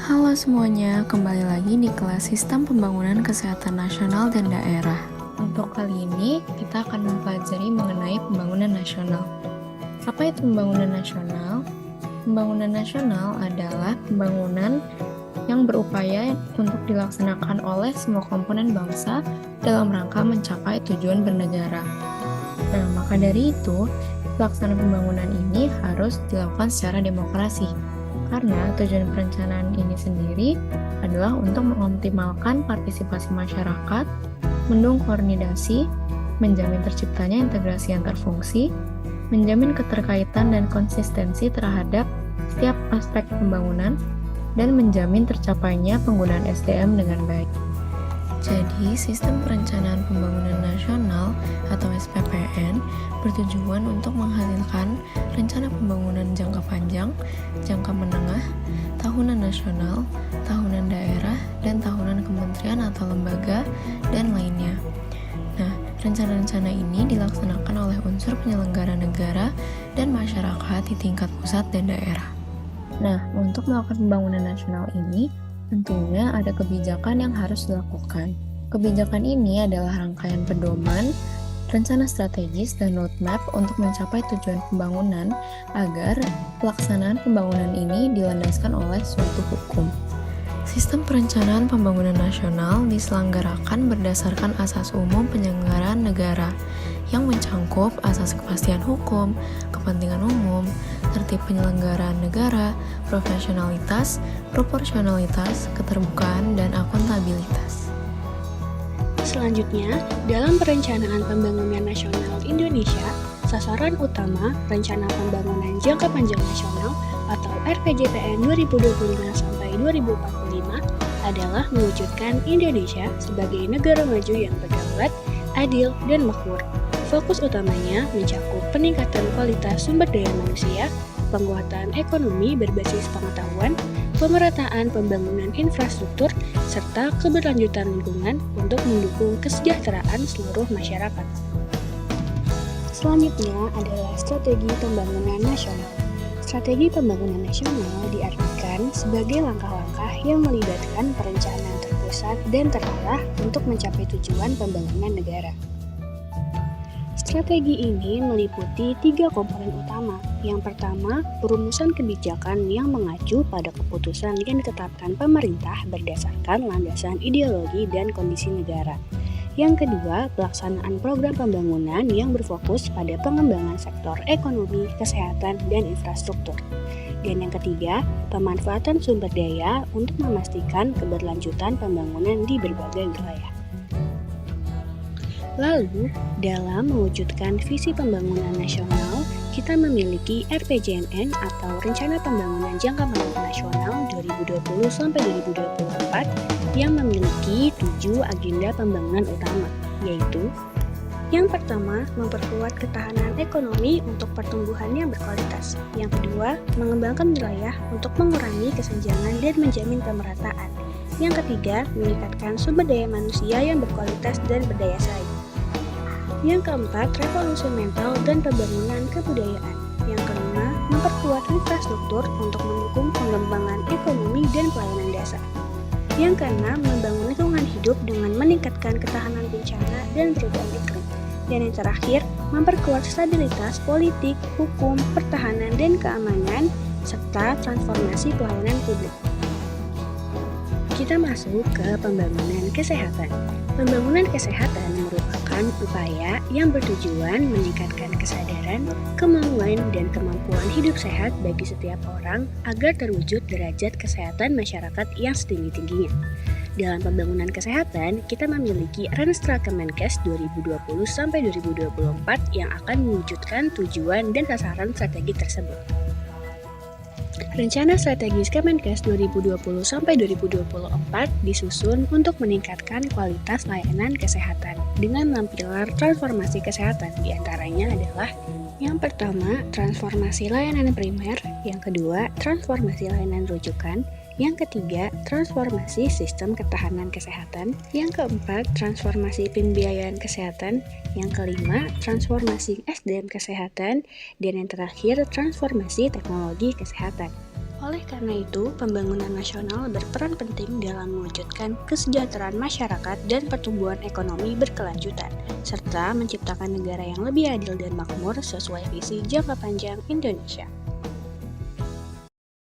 Halo semuanya, kembali lagi di kelas Sistem Pembangunan Kesehatan Nasional dan Daerah. Untuk kali ini, kita akan mempelajari mengenai pembangunan nasional. Apa itu pembangunan nasional? Pembangunan nasional adalah pembangunan yang berupaya untuk dilaksanakan oleh semua komponen bangsa dalam rangka mencapai tujuan bernegara. Nah, maka dari itu, pelaksanaan pembangunan ini harus dilakukan secara demokrasi. Karena tujuan perencanaan ini sendiri adalah untuk mengoptimalkan partisipasi masyarakat, mendukung koordinasi, menjamin terciptanya integrasi antar fungsi, menjamin keterkaitan dan konsistensi terhadap setiap aspek pembangunan, dan menjamin tercapainya penggunaan SDM dengan baik. Jadi, Sistem Perencanaan Pembangunan Nasional atau SPPN bertujuan untuk menghasilkan rencana pembangunan jangka panjang, jangka menengah, tahunan nasional, tahunan daerah, dan tahunan kementerian atau lembaga, dan lainnya. Nah, rencana-rencana ini dilaksanakan oleh unsur penyelenggara negara dan masyarakat di tingkat pusat dan daerah. Nah, untuk melakukan pembangunan nasional ini, tentunya ada kebijakan yang harus dilakukan. Kebijakan ini adalah rangkaian pedoman, rencana strategis, dan roadmap untuk mencapai tujuan pembangunan agar pelaksanaan pembangunan ini dilandaskan oleh suatu hukum. Sistem perencanaan pembangunan nasional diselenggarakan berdasarkan asas umum penyelenggaraan negara yang mencangkup asas kepastian hukum, kepentingan umum, tertib penyelenggaraan negara, profesionalitas, proporsionalitas, keterbukaan, dan akuntabilitas. Selanjutnya, dalam Perencanaan Pembangunan Nasional Indonesia, sasaran utama Rencana Pembangunan Jangka Panjang Nasional atau RPJPN 2025-2045 adalah mewujudkan Indonesia sebagai negara maju yang berdaulat, adil, dan makmur. Fokus utamanya mencakup peningkatan kualitas sumber daya manusia, penguatan ekonomi berbasis pengetahuan, pemerataan pembangunan infrastruktur, serta keberlanjutan lingkungan untuk mendukung kesejahteraan seluruh masyarakat. Selanjutnya adalah strategi pembangunan nasional. Strategi pembangunan nasional diartikan sebagai langkah-langkah yang melibatkan perencanaan terpusat dan terarah untuk mencapai tujuan pembangunan negara. Strategi ini meliputi 3 komponen utama. Yang pertama, perumusan kebijakan yang mengacu pada keputusan yang ditetapkan pemerintah berdasarkan landasan ideologi dan kondisi negara. Yang kedua, pelaksanaan program pembangunan yang berfokus pada pengembangan sektor ekonomi, kesehatan, dan infrastruktur. Dan yang ketiga, pemanfaatan sumber daya untuk memastikan keberlanjutan pembangunan di berbagai wilayah. Lalu, dalam mewujudkan visi pembangunan nasional, kita memiliki RPJMN atau Rencana Pembangunan Jangka Panjang Nasional 2020-2024 yang memiliki 7 agenda pembangunan utama, yaitu yang pertama, memperkuat ketahanan ekonomi untuk pertumbuhan yang berkualitas. Yang kedua, mengembangkan wilayah untuk mengurangi kesenjangan dan menjamin pemerataan. Yang ketiga, meningkatkan sumber daya manusia yang berkualitas dan berdaya saing. Yang keempat, revolusi mental dan pembangunan kebudayaan. Yang kelima, memperkuat infrastruktur untuk mendukung pengembangan ekonomi dan pelayanan dasar. Yang keenam, membangun lingkungan hidup dengan meningkatkan ketahanan bencana dan perubahan iklim. Dan yang terakhir, memperkuat stabilitas politik, hukum, pertahanan, dan keamanan, serta transformasi pelayanan publik. Kita masuk ke pembangunan kesehatan. Pembangunan kesehatan merupakan upaya yang bertujuan meningkatkan kesadaran, kemauan, dan kemampuan hidup sehat bagi setiap orang agar terwujud derajat kesehatan masyarakat yang setinggi-tingginya. Dalam pembangunan kesehatan, kita memiliki Renstra Kemenkes 2020-2024 yang akan mewujudkan tujuan dan sasaran strategi tersebut. Rencana strategis Kemenkes 2020-2024 disusun untuk meningkatkan kualitas layanan kesehatan dengan 6 pilar transformasi kesehatan, diantaranya adalah yang pertama, transformasi layanan primer, yang kedua, transformasi layanan rujukan, yang ketiga, transformasi sistem ketahanan kesehatan, yang keempat, transformasi pembiayaan kesehatan, yang kelima, transformasi SDM kesehatan, dan yang terakhir, transformasi teknologi kesehatan. Oleh karena itu, pembangunan nasional berperan penting dalam mewujudkan kesejahteraan masyarakat dan pertumbuhan ekonomi berkelanjutan, serta menciptakan negara yang lebih adil dan makmur sesuai visi jangka panjang Indonesia.